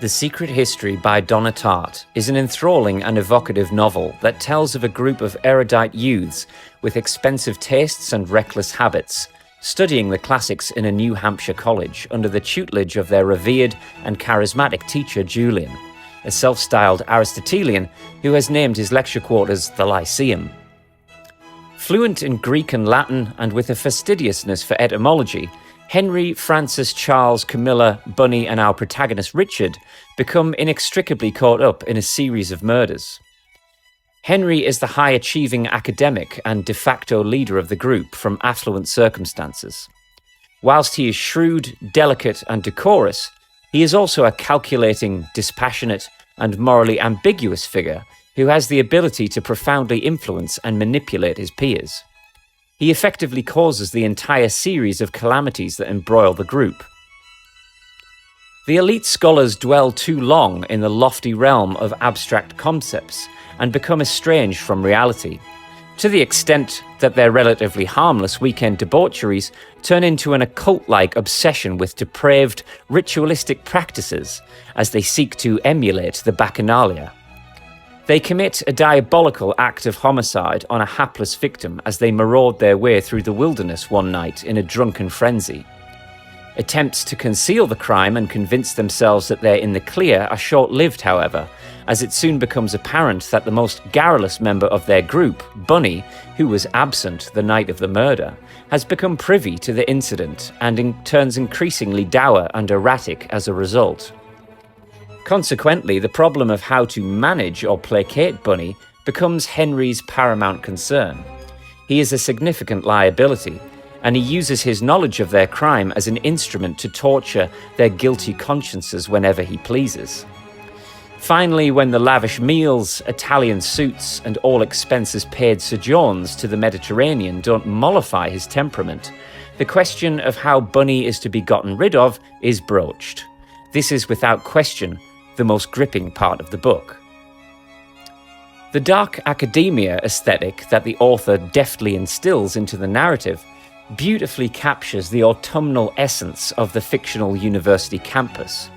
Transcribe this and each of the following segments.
The Secret History by Donna Tartt is an enthralling and evocative novel that tells of a group of erudite youths with expensive tastes and reckless habits, studying the classics in a New Hampshire college under the tutelage of their revered and charismatic teacher Julian, a self-styled Aristotelian who has named his lecture quarters the Lyceum. Fluent in Greek and Latin and with a fastidiousness for etymology, Henry, Francis, Charles, Camilla, Bunny, and our protagonist Richard become inextricably caught up in a series of murders. Henry is the high-achieving academic and de facto leader of the group from affluent circumstances. Whilst he is shrewd, delicate, and decorous, he is also a calculating, dispassionate, and morally ambiguous figure who has the ability to profoundly influence and manipulate his peers. He effectively causes the entire series of calamities that embroil the group. The elite scholars dwell too long in the lofty realm of abstract concepts and become estranged from reality, to the extent that their relatively harmless weekend debaucheries turn into an occult-like obsession with depraved, ritualistic practices as they seek to emulate the Bacchanalia. They commit a diabolical act of homicide on a hapless victim as they maraud their way through the wilderness one night in a drunken frenzy. Attempts to conceal the crime and convince themselves that they're in the clear are short-lived, however, as it soon becomes apparent that the most garrulous member of their group, Bunny, who was absent the night of the murder, has become privy to the incident and turns increasingly dour and erratic as a result. Consequently, the problem of how to manage or placate Bunny becomes Henry's paramount concern. He is a significant liability, and he uses his knowledge of their crime as an instrument to torture their guilty consciences whenever he pleases. Finally, when the lavish meals, Italian suits, and all expenses paid sojourns to the Mediterranean don't mollify his temperament, the question of how Bunny is to be gotten rid of is broached. This is without question the most gripping part of the book. The dark academia aesthetic that the author deftly instills into the narrative beautifully captures the autumnal essence of the fictional university campus.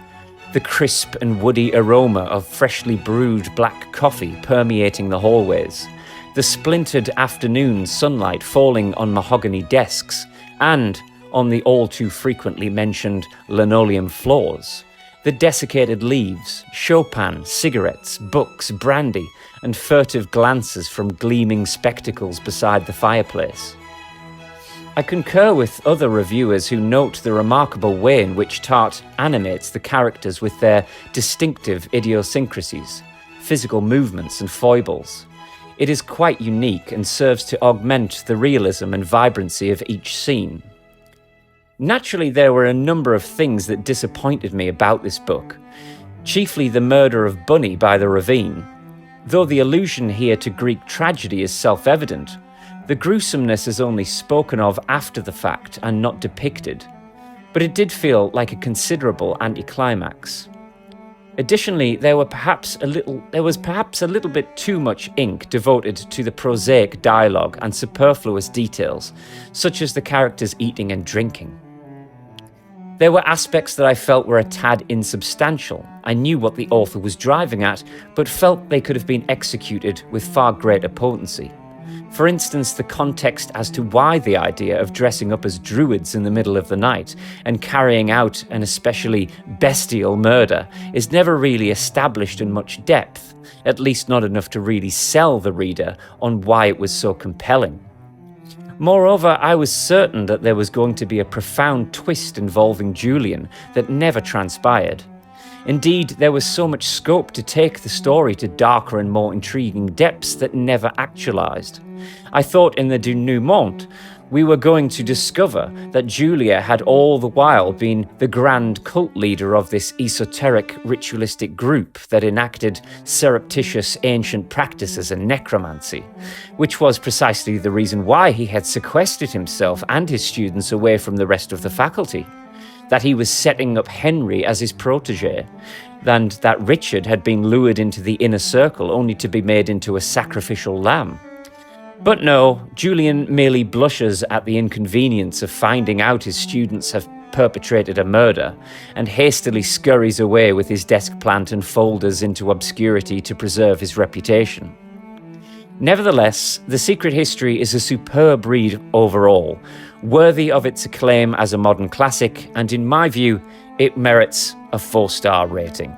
The crisp and woody aroma of freshly brewed black coffee permeating the hallways, the splintered afternoon sunlight falling on mahogany desks, and on the all too frequently mentioned linoleum floors. The desiccated leaves, Chopin, cigarettes, books, brandy, and furtive glances from gleaming spectacles beside the fireplace. I concur with other reviewers who note the remarkable way in which Tartt animates the characters with their distinctive idiosyncrasies, physical movements, and foibles. It is quite unique and serves to augment the realism and vibrancy of each scene. Naturally, there were a number of things that disappointed me about this book, chiefly the murder of Bunny by the ravine. Though the allusion here to Greek tragedy is self-evident, the gruesomeness is only spoken of after the fact and not depicted, but it did feel like a considerable anticlimax. Additionally, there was perhaps a little bit too much ink devoted to the prosaic dialogue and superfluous details, such as the characters eating and drinking. There were aspects that I felt were a tad insubstantial. I knew what the author was driving at, but felt they could have been executed with far greater potency. For instance, the context as to why the idea of dressing up as druids in the middle of the night and carrying out an especially bestial murder is never really established in much depth, at least not enough to really sell the reader on why it was so compelling. Moreover, I was certain that there was going to be a profound twist involving Julian that never transpired. Indeed, there was so much scope to take the story to darker and more intriguing depths that never actualized. I thought in the denouement, we were going to discover that Julia had all the while been the grand cult leader of this esoteric ritualistic group that enacted surreptitious ancient practices and necromancy, which was precisely the reason why he had sequestered himself and his students away from the rest of the faculty, that he was setting up Henry as his protege, and that Richard had been lured into the inner circle only to be made into a sacrificial lamb. But no, Julian merely blushes at the inconvenience of finding out his students have perpetrated a murder, and hastily scurries away with his desk plant and folders into obscurity to preserve his reputation. Nevertheless, The Secret History is a superb read overall, worthy of its acclaim as a modern classic, and in my view, it merits a 4-star rating.